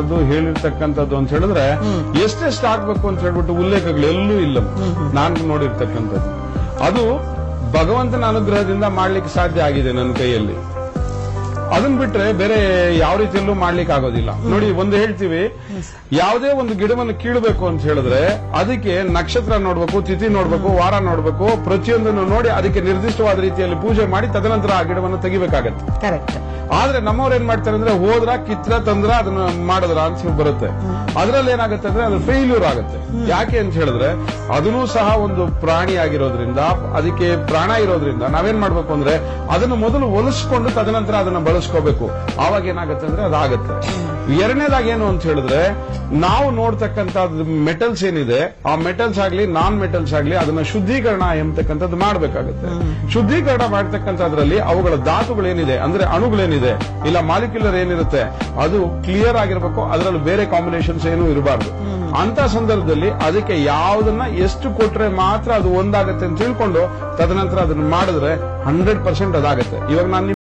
ಅದು ಹೇಳಿರ್ತಕ್ಕಂಥದ್ದು ಅಂತ ಹೇಳಿದ್ರೆ ಎಷ್ಟೆಷ್ಟು ಆಗ್ಬೇಕು ಅಂತ ಹೇಳ್ಬಿಟ್ಟು ಉಲ್ಲೇಖಗಳು ಎಲ್ಲೂ ಇಲ್ಲ ನಾನು ನೋಡಿರ್ತಕ್ಕಂಥದ್ದು. ಅದು ಭಗವಂತನ ಅನುಗ್ರಹದಿಂದ ಮಾಡ್ಲಿಕ್ಕೆ ಸಾಧ್ಯ ಆಗಿದೆ ನನ್ನ ಕೈಯಲ್ಲಿ. ಅದನ್ನ ಬಿಟ್ರೆ ಬೇರೆ ಯಾವ ರೀತಿಯಲ್ಲೂ ಮಾಡ್ಲಿಕ್ಕೆ ಆಗೋದಿಲ್ಲ. ನೋಡಿ, ಒಂದು ಹೇಳ್ತೀವಿ, ಯಾವುದೇ ಒಂದು ಗಿಡವನ್ನು ಕೀಳಬೇಕು ಅಂತ ಹೇಳಿದ್ರೆ ಅದಕ್ಕೆ ನಕ್ಷತ್ರ ನೋಡ್ಬೇಕು, ತಿಥಿ ನೋಡ್ಬೇಕು, ವಾರ ನೋಡ್ಬೇಕು, ಪ್ರತಿಯೊಂದನ್ನು ನೋಡಿ ಅದಕ್ಕೆ ನಿರ್ದಿಷ್ಟವಾದ ರೀತಿಯಲ್ಲಿ ಪೂಜೆ ಮಾಡಿ ತದನಂತರ ಆ ಗಿಡವನ್ನು ತೆಗಿಬೇಕಾಗತ್ತೆ. ಕರೆಕ್ಟ್. ಆದ್ರೆ ನಮ್ಮವ್ರು ಏನ್ ಮಾಡ್ತಾರೆ ಅಂದ್ರೆ ಹೋದ್ರ ಕಿತ್ರ ತಂದ್ರ ಅದನ್ನ ಮಾಡಿದ್ರ ಅಂತ ಬರುತ್ತೆ. ಅದ್ರಲ್ಲಿ ಏನಾಗುತ್ತೆ ಅಂದ್ರೆ ಅದು ಫೇಲ್ಯೂರ್ ಆಗುತ್ತೆ. ಯಾಕೆ ಅಂತ ಹೇಳಿದ್ರೆ ಅದನ್ನು ಸಹ ಒಂದು ಪ್ರಾಣಿ ಆಗಿರೋದ್ರಿಂದ, ಅದಕ್ಕೆ ಪ್ರಾಣ ಇರೋದ್ರಿಂದ ನಾವೇನ್ ಮಾಡ್ಬೇಕು ಅಂದ್ರೆ ಅದನ್ನು ಮೊದಲು ಒಲಿಸ್ಕೊಂಡು ತದನಂತರ ಅದನ್ನ ಬಳಸ್ಕೋಬೇಕು. ಆವಾಗ ಏನಾಗುತ್ತೆ ಅಂದ್ರೆ ಅದಾಗತ್ತೆ. ಎರಡನೇದಾಗಿ ಏನು ಅಂತ ಹೇಳಿದ್ರೆ ನಾವು ನೋಡ್ತಕ್ಕಂಥ ಮೆಟಲ್ಸ್ ಏನಿದೆ, ಆ ಮೆಟಲ್ಸ್ ಆಗ್ಲಿ ನಾನ್ ಮೆಟಲ್ಸ್ ಆಗ್ಲಿ ಅದನ್ನ ಶುದ್ಧೀಕರಣ ಎಂಬತಕ್ಕಂಥದ್ದು ಮಾಡಬೇಕಾಗುತ್ತೆ. ಶುದ್ಧೀಕರಣ ಮಾಡ್ತಕ್ಕಂಥದ್ರಲ್ಲಿ ಅವುಗಳ ಧಾತುಗಳೇನಿದೆ ಅಂದ್ರೆ ಅಣುಗಳೇನಿದೆ ಇಲ್ಲ ಮಾಲಿಕ್ಯುಲರ್ ಏನಿರುತ್ತೆ ಅದು ಕ್ಲಿಯರ್ ಆಗಿರ್ಬೇಕು. ಅದರಲ್ಲಿ ಬೇರೆ ಕಾಂಬಿನೇಷನ್ಸ್ ಏನು ಇರಬಾರ್ದು. ಅಂತ ಸಂದರ್ಭದಲ್ಲಿ ಅದಕ್ಕೆ ಯಾವುದನ್ನ ಎಷ್ಟು ಕೊಟ್ರೆ ಮಾತ್ರ ಅದು ಒಂದಾಗತ್ತೆ ಅಂತ ತಿಳ್ಕೊಂಡು ತದನಂತರ ಅದನ್ನ ಮಾಡಿದ್ರೆ 100% ಅದಾಗತ್ತೆ. ಇವಾಗ ನಾನು